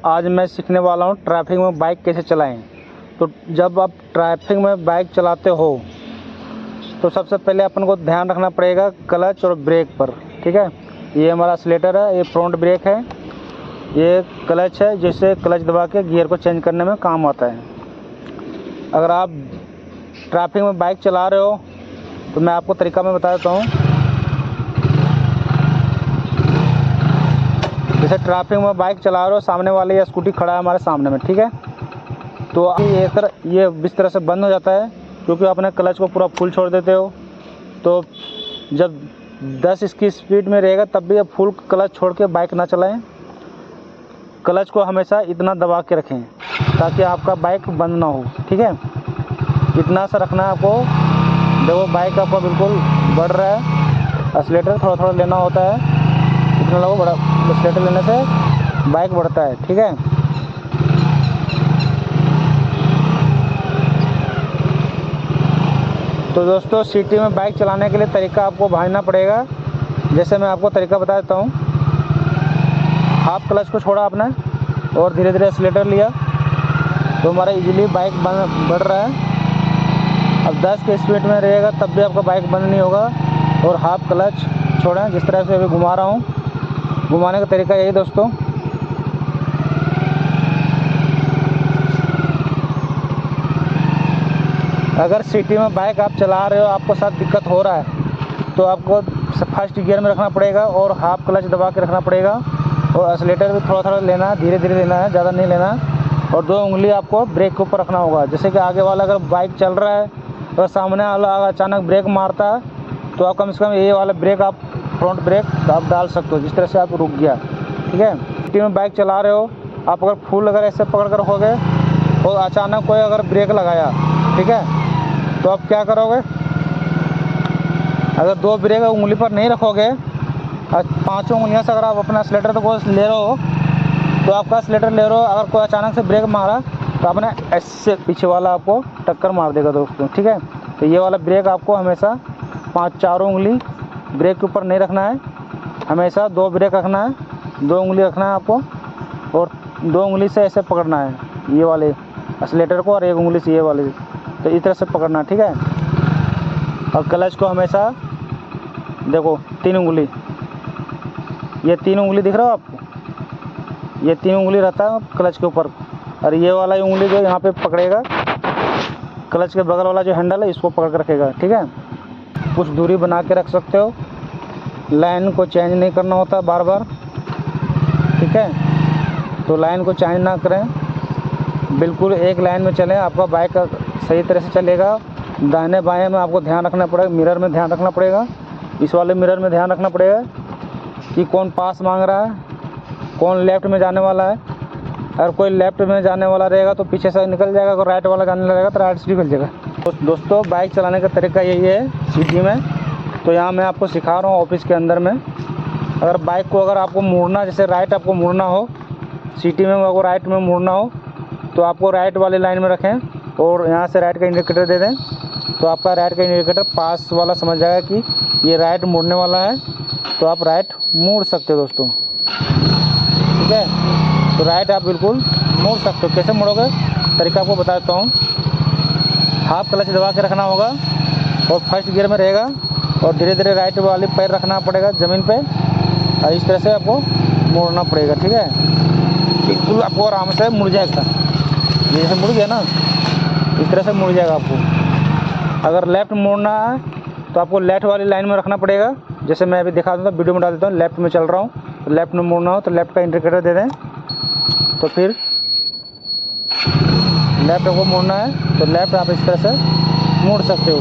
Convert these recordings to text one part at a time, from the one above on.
आज मैं सीखने वाला हूँ ट्रैफिक में बाइक कैसे चलाएं। तो जब आप ट्रैफिक में बाइक चलाते हो तो सबसे पहले अपन को ध्यान रखना पड़ेगा क्लच और ब्रेक पर। ठीक है, ये हमारा एक्सीलेटर है, ये फ्रंट ब्रेक है, ये क्लच है जिससे क्लच दबा के गियर को चेंज करने में काम आता है। अगर आप ट्रैफिक में बाइक चला रहे हो तो मैं आपको तरीका मैं बता देता हूँ। जैसे ट्रैफिक में बाइक चला रहे हो, सामने वाले या स्कूटी खड़ा है हमारे सामने में, ठीक है, तो ये इस तरह से बंद हो जाता है क्योंकि आपने क्लच को पूरा फुल छोड़ देते हो। तो जब 10 की स्पीड में रहेगा तब भी आप फुल क्लच छोड़ के बाइक ना चलाएं। क्लच को हमेशा इतना दबा के रखें ताकि आपका बाइक बंद ना हो। ठीक है, इतना सा रखना है आपको। देखो बाइक आपका बिल्कुल बढ़ रहा है, एक्सीलेटर थोड़ा थोड़ा लेना होता है, इतना लगो बड़ा एक्सीलेटर लेने से बाइक बढ़ता है। ठीक है, तो दोस्तों सिटी में बाइक चलाने के लिए तरीका आपको भांजना पड़ेगा। जैसे मैं आपको तरीका बता देता हूँ। हाफ क्लच को छोड़ा आपने और धीरे धीरे एक्सीलेटर लिया तो हमारा इजीली बाइक बढ़ रहा है। अब 10 के स्पीड में रहेगा तब भी आपका बाइक बंद नहीं होगा। और हाफ क्लच छोड़ें, जिस तरह से अभी घुमा रहा हूँ, घुमाने का तरीका यही दोस्तों। अगर सिटी में बाइक आप चला रहे हो, आपको साथ दिक्कत हो रहा है तो आपको फर्स्ट गियर में रखना पड़ेगा और हाफ क्लच दबा के रखना पड़ेगा। और एक्सीलेटर भी थोड़ा थोड़ा लेना है, धीरे धीरे लेना है, ज़्यादा नहीं लेना है। और 2 उंगली आपको ब्रेक के ऊपर रखना होगा। जैसे कि आगे वाला अगर बाइक चल रहा है और सामने वाला अचानक ब्रेक मारता है तो आप कम से कम ये वाला ब्रेक आप फ्रंट ब्रेक आप डाल सकते हो, जिस तरह से आप रुक गया। ठीक है, सिटी में बाइक चला रहे हो, आप अगर फुल अगर ऐसे पकड़ कर रखोगे और अचानक कोई अगर ब्रेक लगाया, ठीक है, तो आप क्या करोगे? अगर 2 ब्रेक उंगली पर नहीं रखोगे और 5 उंगलियों से अगर आप अपना एक्सीलेटर को ले रहे हो तो आपका एक्सीलेटर ले रहे हो, अगर कोई अचानक से ब्रेक मारा तो आपने ऐसे पीछे वाला आपको टक्कर मार देगा दोस्तों। ठीक है, तो ये वाला ब्रेक आपको हमेशा 4 उंगली ब्रेक के ऊपर नहीं रखना है, हमेशा 2 ब्रेक रखना है, 2 उंगली रखना है आपको और 2 उंगली से ऐसे पकड़ना है ये वाले एक्सीलेटर को और 1 उंगली से ये वाले, तो इस तरह से पकड़ना। ठीक है, और क्लच को हमेशा देखो 3 उंगली, ये 3 उंगली दिख रहा हो आपको, ये 3 उंगली रहता है क्लच के ऊपर। और ये वाला उंगली जो यहाँ पे पकड़ेगा, क्लच के बगल वाला जो हैंडल है इसको पकड़ कर रखेगा। ठीक है, कुछ दूरी बना के रख सकते हो, लाइन को चेंज नहीं करना होता बार बार। ठीक है, तो लाइन को चेंज ना करें, बिल्कुल एक लाइन में चलें, आपका बाइक सही तरह से चलेगा। दाहिने बाएं में आपको ध्यान रखना पड़ेगा, मिरर में ध्यान रखना पड़ेगा, इस वाले मिरर में ध्यान रखना पड़ेगा कि कौन पास मांग रहा है, कौन लेफ़्ट में जाने वाला है। अगर कोई लेफ़्ट में जाने वाला रहेगा तो पीछे से निकल जाएगा, अगर राइट वाला जाने लगेगा तो राइट से निकल जाएगा। दोस्तों बाइक चलाने का तरीका यही है सिटी में। तो यहाँ मैं आपको सिखा रहा हूँ ऑफिस के अंदर में। अगर बाइक को अगर आपको मोड़ना, जैसे राइट आपको मोड़ना हो, सिटी में आपको राइट में मोड़ना हो तो आपको राइट वाली लाइन में रखें और यहाँ से राइट का इंडिकेटर दे दें तो आपका राइट का इंडिकेटर पास वाला समझ जाएगा कि ये राइट मुड़ने वाला है, तो आप राइट मोड़ सकते हो दोस्तों। ठीक है, तो राइट आप बिल्कुल मोड़ सकते हो। कैसे मोड़ोगे तरीका आपको बता देता हूँ। हाफ क्लच दबा के रखना होगा और फर्स्ट गियर में रहेगा और धीरे धीरे राइट वाली पैर रखना पड़ेगा ज़मीन पे और इस तरह से आपको मोड़ना पड़ेगा। ठीक है, बिल्कुल आपको आराम से मुड़ जाएगा, जैसे मुड़ गया ना इस तरह से मुड़ जाएगा आपको। अगर लेफ़्ट मोड़ना है तो आपको लेफ़्ट वाली लाइन में रखना पड़ेगा। जैसे मैं अभी दिखा दूँगा, वीडियो में डाल देता हूँ, लेफ़्ट में चल रहा हूँ तो लेफ़्ट में मोड़ना हो तो लेफ़्ट का इंडिकेटर दे दें, तो फिर लेफ़्ट को मोड़ना है तो लेफ़्ट आप इस तरह से मोड़ सकते हो।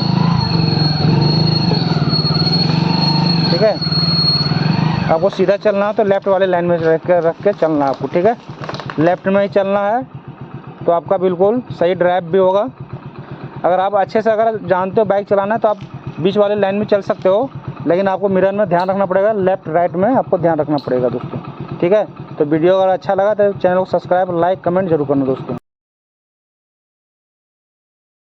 ठीक है, आपको सीधा चलना है तो लेफ़्ट वाले लाइन में रख के चलना है आपको। ठीक है, लेफ़्ट में ही चलना है तो आपका बिल्कुल सही ड्राइव भी होगा। अगर आप अच्छे से अगर जानते हो बाइक चलाना है तो आप बीच वाले लाइन में चल सकते हो, लेकिन आपको मिरर में ध्यान रखना पड़ेगा, लेफ़्ट राइट में आपको ध्यान रखना पड़ेगा दोस्तों। ठीक है, तो वीडियो अगर अच्छा लगा तो चैनल को सब्सक्राइब, लाइक, कमेंट जरूर करना दोस्तों।